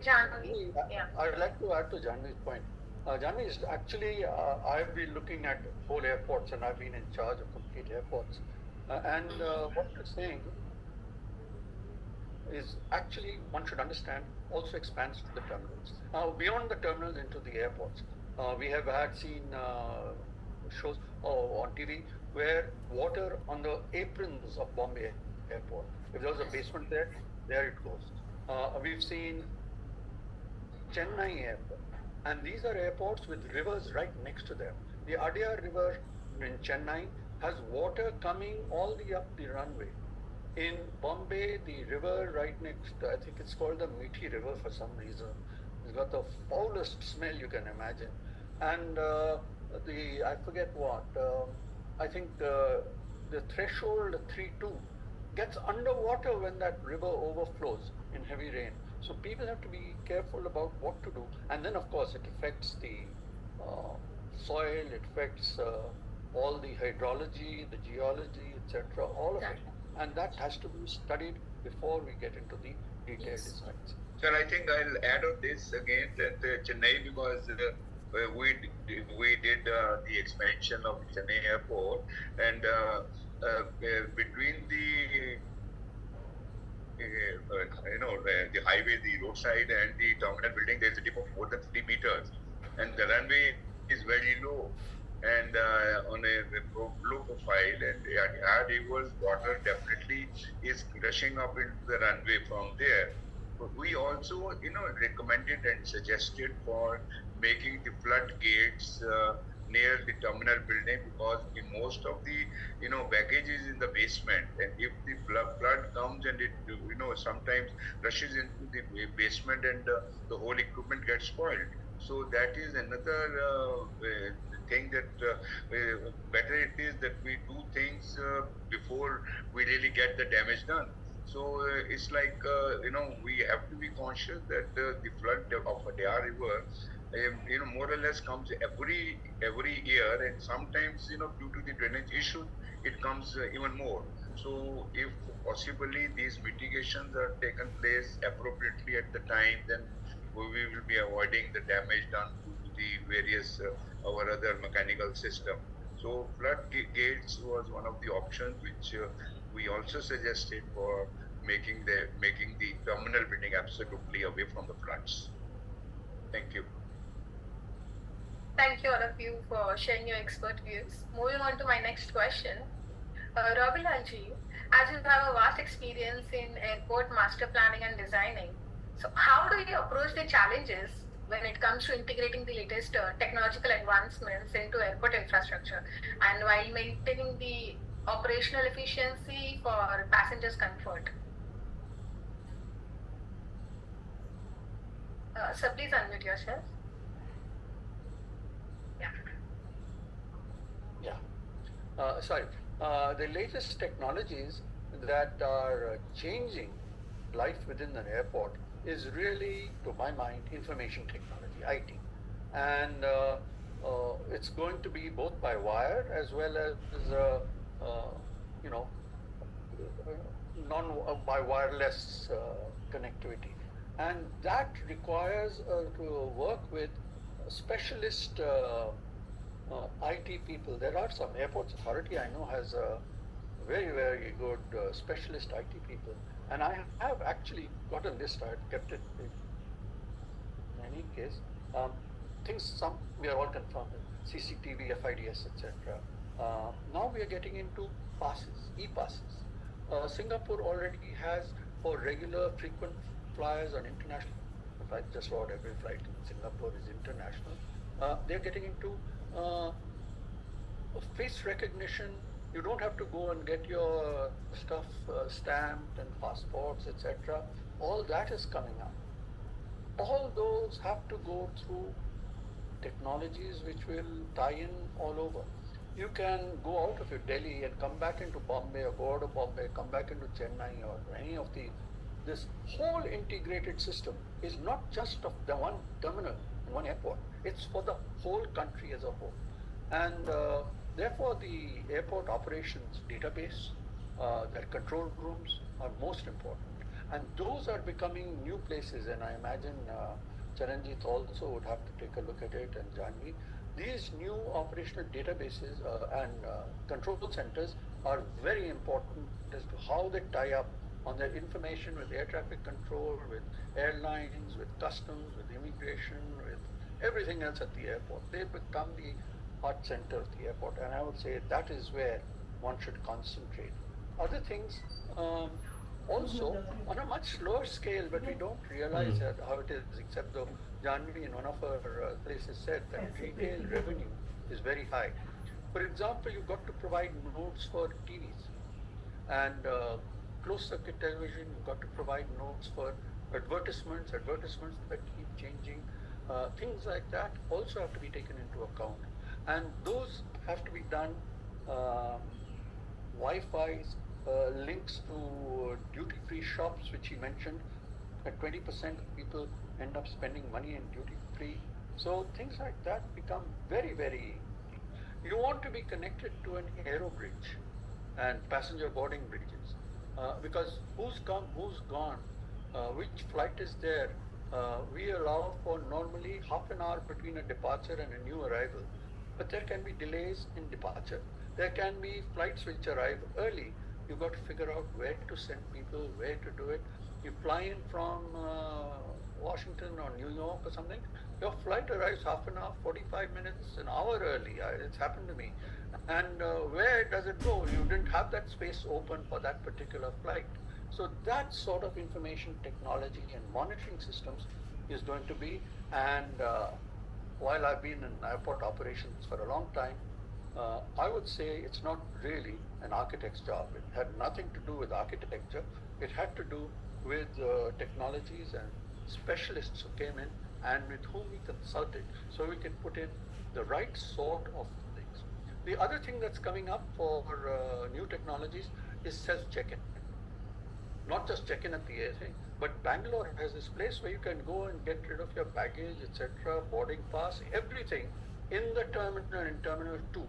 Janvi. Yeah. I'd like to add to Janvi's point. Janvi is actually, I've been looking at whole airports and I've been in charge of complete airports. What you're saying is actually, one should understand, also expands to the terminals. Now, beyond the terminals into the airports, we have had seen shows on TV where water on the aprons of Bombay airport. If there was a basement there it goes. We've seen Chennai airport, and these are airports with rivers right next to them. The Adyar River in Chennai has water coming all the up the runway. In Bombay, the river right next, I think it's called the Meठी River for some reason. It's got the foulest smell you can imagine. And I forget what, I think the threshold 3-2 gets underwater when that river overflows in heavy rain. So people have to be careful about what to do. And then, of course, it affects the soil, it affects all the hydrology, the geology, etc., all of it. And that has to be studied before we get into the detailed designs. Sir, I think I'll add on this again that Chennai, because we did the expansion of Chennai airport, and between the the highway, the roadside, and the terminal building, there's a dip of more than 3 meters, and the runway is very low and on a low profile, and our river's water definitely is rushing up into the runway from there. But we also, recommended and suggested for making the floodgates near the terminal building, because the most of the baggage is in the basement, and if the flood comes and it sometimes rushes into the basement, and the whole equipment gets spoiled. So that is another thing that better it is that we do things before we really get the damage done. So it's like we have to be conscious that the flood of Adyar River more or less comes every year, and sometimes due to the drainage issue it comes even more. So if possibly these mitigations are taken place appropriately at the time, then we will be avoiding the damage done to the various our other mechanical system. So flood gates was one of the options which we also suggested for making the terminal building absolutely away from the floods. Thank you. Thank you all of you for sharing your expert views. Moving on to my next question. Ravilalji, as you have a vast experience in airport master planning and designing, so how do you approach the challenges when it comes to integrating the latest technological advancements into airport infrastructure, and while maintaining the operational efficiency for passengers' comfort? So please unmute yourself. Sorry. The latest technologies that are changing life within an airport is really, to my mind, information technology, IT. And it's going to be both by wire as well as, by wireless connectivity. And that requires to work with specialist IT people. There are some airports authority I know has very, very good specialist IT people. And I have actually got a list. I've kept it in any case. We are all confirmed, CCTV, FIDS, etc. Now we are getting into passes, e-passes. Singapore already has, for regular frequent flyers on international flights, just about every flight in Singapore is international. They're getting into face recognition. You don't have to go and get your stuff stamped and passports, etc. All that is coming up. All those have to go through technologies which will tie in all over. You can go out of your Delhi and come back into Bombay, or go out of Bombay, come back into Chennai, or any of this whole integrated system is not just of the one terminal, one airport. It's for the whole country as a whole. And therefore, the airport operations database, their control rooms are most important. And those are becoming new places, and I imagine Charanjit also would have to take a look at it, and Janvi. These new operational databases and control centers are very important as to how they tie up on their information with air traffic control, with airlines, with customs, with immigration, with everything else at the airport. They become the heart center of the airport, and I would say that is where one should concentrate. Other things, also on a much slower scale, but we don't realize how it is, except though Janvi in one of her places said that retail revenue is very high. For example, you've got to provide nodes for TVs and closed circuit television, you've got to provide nodes for advertisements that keep changing. Things like that also have to be taken into account. And those have to be done um, Wi-Fi's, links to duty-free shops, which he mentioned, that 20% of people end up spending money in duty-free. So things like that become very, very. You want to be connected to an aero bridge and passenger boarding bridges, because who's come, who's gone, which flight is there. We allow for normally half an hour between a departure and a new arrival, but there can be delays in departure. There can be flights which arrive early. You've got to figure out where to send people, where to do it. You fly in from Washington or New York or something, your flight arrives half an hour, 45 minutes, an hour early. It's happened to me. And where does it go? You didn't have that space open for that particular flight. So that sort of information technology and monitoring systems is going to be, and while I've been in airport operations for a long time, I would say it's not really an architect's job. It had nothing to do with architecture. It had to do with technologies and specialists who came in and with whom we consulted, so we can put in the right sort of things. The other thing that's coming up for new technologies is self-check-in. Not just check-in at the airport, but Bangalore has this place where you can go and get rid of your baggage, etc., boarding pass, everything in the terminal, in Terminal 2.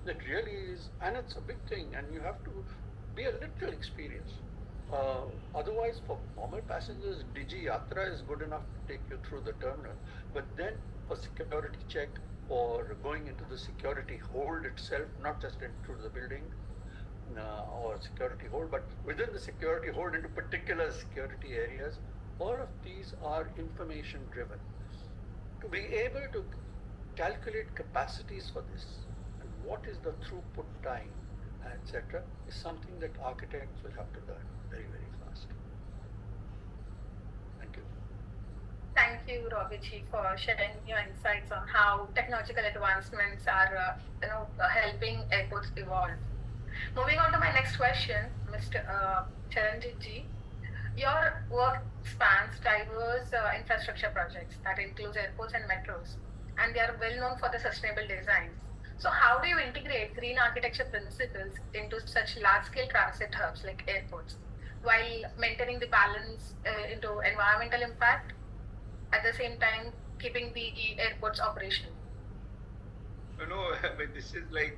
That really is, and it's a big thing, and you have to be a little experienced. Otherwise, for normal passengers, Digi Yatra is good enough to take you through the terminal. But then for security check or going into the security hold itself, not just into the building, or security hold, but within the security hold into particular security areas, all of these are information driven. To be able to calculate capacities for this and what is the throughput time, etc., is something that architects will have to learn very, very fast. Thank you. Thank you, Robiji, for sharing your insights on how technological advancements are, helping airports evolve. Moving on to my next question, Mr. Charanjit ji, your work spans diverse infrastructure projects that includes airports and metros, and they are well known for the sustainable designs. So, how do you integrate green architecture principles into such large-scale transit hubs like airports, while maintaining the balance into environmental impact, at the same time keeping the airports operational? I mean, this is like,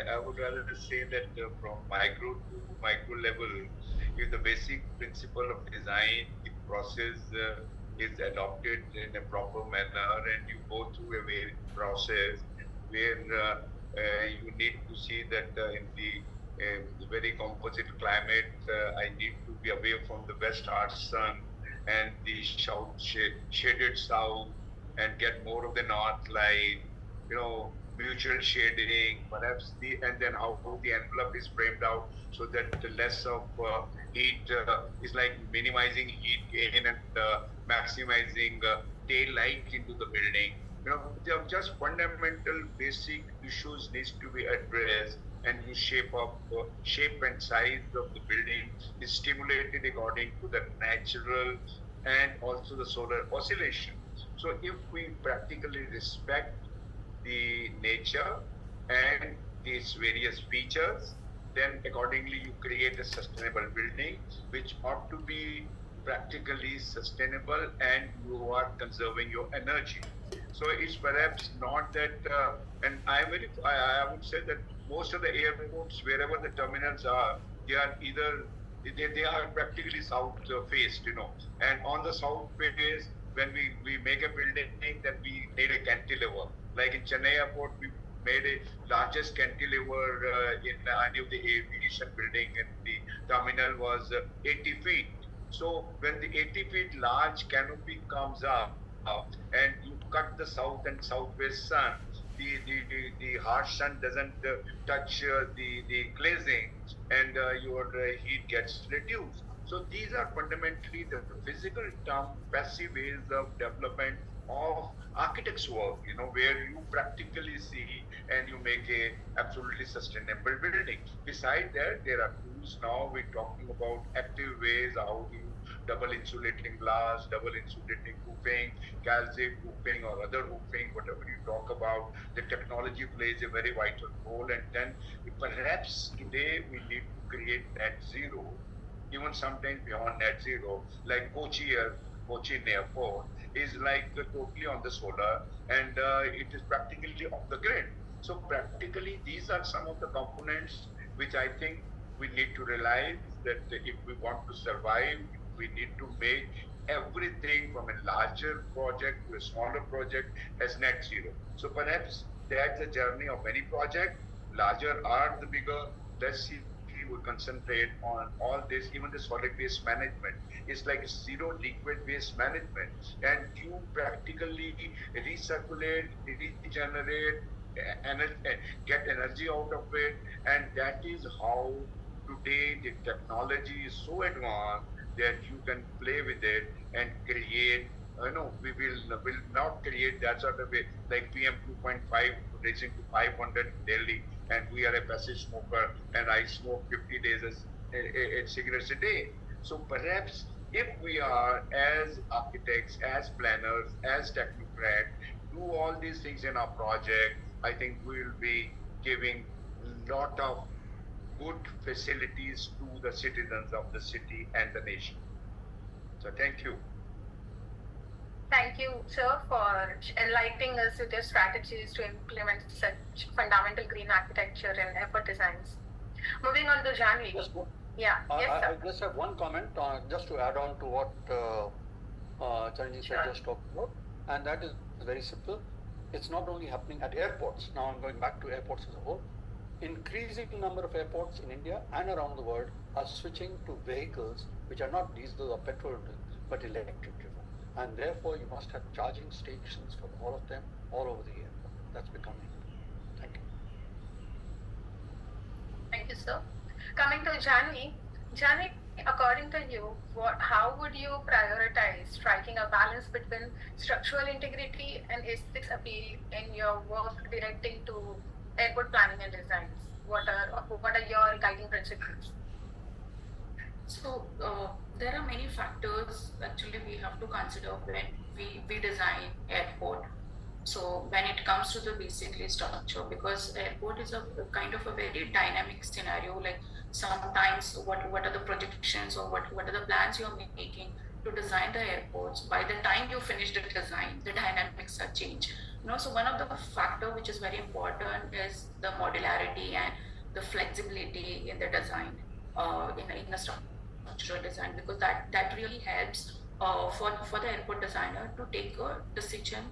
I would rather say that from micro to micro level, if the basic principle of design, the process is adopted in a proper manner, and you go through a process where you need to see that in the very composite climate, I need to be away from the west hard sun and the shaded south, and get more of the north light, mutual shading, perhaps and then how the envelope is framed out so that the less of heat is like minimizing heat gain and maximizing daylight into the building. There are just fundamental basic issues needs to be addressed, and you shape and size of the building is stimulated according to the natural and also the solar oscillation. So if we practically respect the nature and these various features, then accordingly you create a sustainable building which ought to be practically sustainable, and you are conserving your energy. So it's perhaps not that, and I would say that most of the airports, wherever the terminals are, they are either they are practically south faced, and on the south face, when we make a building, then we need a cantilever. Like in Chennai airport, we made a largest cantilever in any of the aviation building, and the terminal was 80 feet. So when the 80 feet large canopy comes up and you cut the south and southwest sun, the harsh sun doesn't touch the glazing, and your heat gets reduced. So these are fundamentally the physical term passive ways of development of architect's work, where you practically see and you make a absolutely sustainable building. Beside that, there are tools now. We're talking about active ways, how do you double insulating glass, double insulating roofing, calcium roofing or other roofing, whatever you talk about. The technology plays a very vital role, and then perhaps today we need to create net zero, even sometimes beyond net zero, like Cochin Airport is like totally on the solar, and it is practically off the grid. So practically these are some of the components which I think we need to realize that if we want to survive, we need to make everything from a larger project to a smaller project as net zero. So perhaps that's the journey of any project. Larger are the bigger. Let's see, we concentrate on all this. Even the solid waste management is like zero liquid waste management, and you practically recirculate, regenerate, get energy out of it, and that is how today the technology is so advanced that you can play with it and create. No, we will not create that sort of a like PM 2.5 raising to 500 daily, and we are a passive smoker, and I smoke 50 days cigarettes a day. So perhaps if we are as architects, as planners, as technocrats, do all these things in our project, I think we will be giving lot of good facilities to the citizens of the city and the nation. So thank you. Thank you, sir, for enlightening us with your strategies to implement such fundamental green architecture and airport designs. Moving on to Janvi. Yes, Yeah, yes, I sir. just have one comment, just to add on to what Charanjit said Sure. just talked about, and that is very simple. It's not only happening at airports. Now I'm going back to airports as a whole. Increasing number of airports in India and around the world are switching to vehicles which are not diesel or petrol but electric driven, and therefore you must have charging stations for all of them all over the airport. That's becoming. Thank you. Thank you, sir. Coming to Janvi. Janvi, according to you, how would you prioritize striking a balance between structural integrity and aesthetics appeal in your work directing to airport planning and designs? What are your guiding principles? So there are many factors actually we have to consider when we design airport. So when it comes to the basically structure, because airport is a kind of a very dynamic scenario, like sometimes what are the projections or what are the plans you're making to design the airports, by the time you finish the design, the dynamics are changed. So one of the factor which is very important is the modularity and the flexibility in the design, in the structural design, because that really helps for the airport designer to take a decision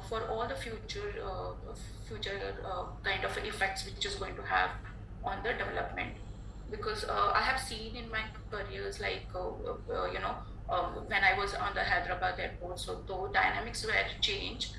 for all the future kind of effects which is going to have on the development. Because I have seen in my careers, like when I was on the Hyderabad airport, so though dynamics were changed,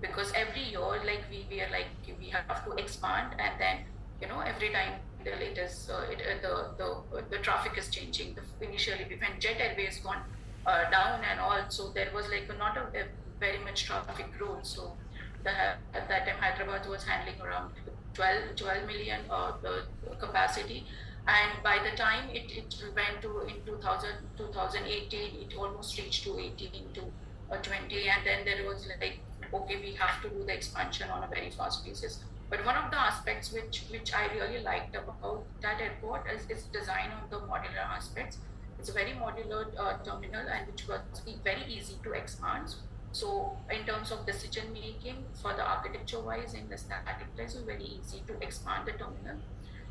because every year like we are like we have to expand, and then every time the latest the traffic is changing. Initially when Jet Airways gone down and all, so there was like not a very much traffic growth. So at that time Hyderabad was handling around 12 million the capacity, and by the time it went to in 2018, it almost reached to 18 to 20, and then there was like, okay, we have to do the expansion on a very fast basis. But one of the aspects which I really liked about that airport is design on the modular aspects. It's a very modular terminal, and which was very easy to expand. So in terms of decision making for the architecture wise in the static place, it's very easy to expand the terminal.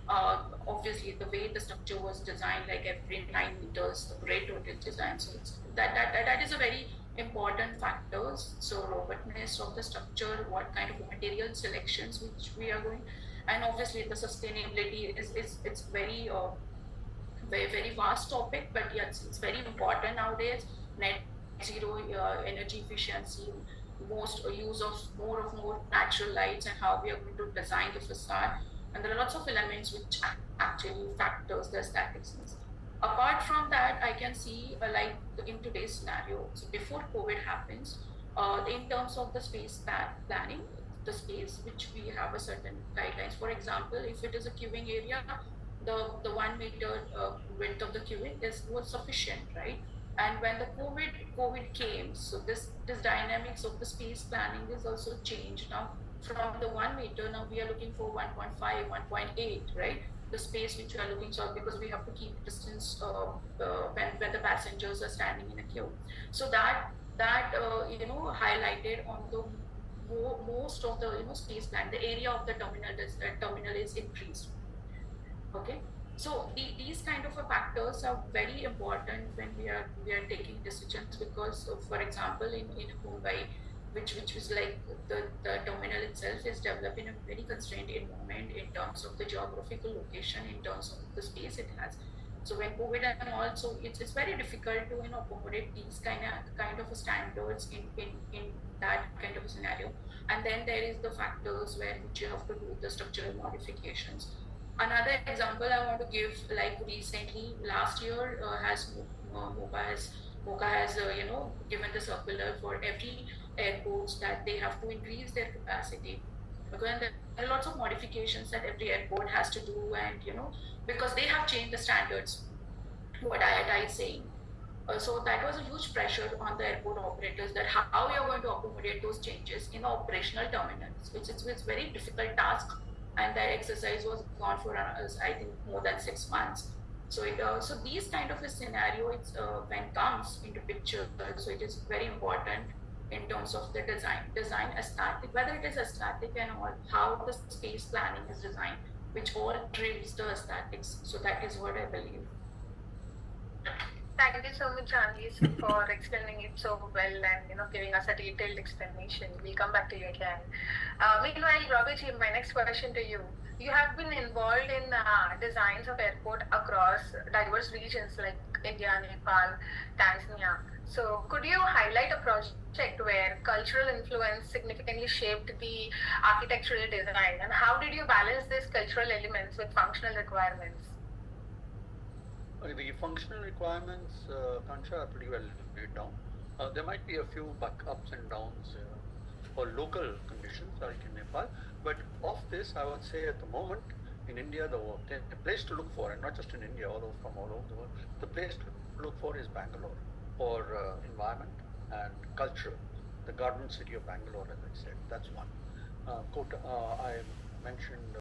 Obviously, the way the structure was designed, like every 9 meters, the great total design. So that is a very important factors. So robustness of the structure, what kind of material selections which we are going, and obviously the sustainability is it's very vast topic, but yes, it's very important nowadays. Net zero energy efficiency, most use of more natural lights, and how we are going to design the facade. And there are lots of elements which actually factors the aesthetics. Apart from that, I can see like in today's scenario. So before COVID happens, in terms of the space planning, the space which we have a certain guidelines. For example, if it is a queuing area, the 1 meter width of the queuing was sufficient, right? And when the COVID came, so this dynamics of the space planning is also changed now. From the 1 meter, now we are looking for 1.5, 1.8, right? The space which we are looking for, because we have to keep distance when the passengers are standing in a queue. So that highlighted on the most of the space plan, the area of the terminal is increased. Okay, so these kind of factors are very important when we are taking decisions, because for example in Mumbai, which was like the terminal itself is developed in a very constrained environment in terms of the geographical location, in terms of the space it has. So when COVID and all, so it's very difficult to accommodate these kind of standards in that kind of a scenario. And then there is the factors where which you have to do the structural modifications. Another example I want to give, like recently, last year, Mocha has given the circular for every airports that they have to increase their capacity, because there are lots of modifications that every airport has to do, and because they have changed the standards. What IATA is saying. So that was a huge pressure on the airport operators, that how we are going to accommodate those changes in the operational terminals, which is a very difficult task, and that exercise was gone for I think more than 6 months. So so these kind of a scenario, it's when comes into picture, so it is very important in terms of the design aesthetic, whether it is aesthetic and all, how the space planning is designed, which all drives the aesthetics. So that is what I believe. Thank you so much, Janvi, for explaining it so well and giving us a detailed explanation. We'll come back to you again. Meanwhile, Robiji, my next question to you. You have been involved in designs of airport across diverse regions like India, Nepal, Tanzania. So could you highlight a project where cultural influence significantly shaped the architectural design, and how did you balance these cultural elements with functional requirements? The functional requirements, Kansha, are pretty well laid down. There might be a few ups and downs for local conditions like in Nepal, but of this, I would say at the moment in India, the place to look for, and not just in India, from all over the world, the place to look for is Bangalore for environment and culture. The garden city of Bangalore, as I said, that's one. I mentioned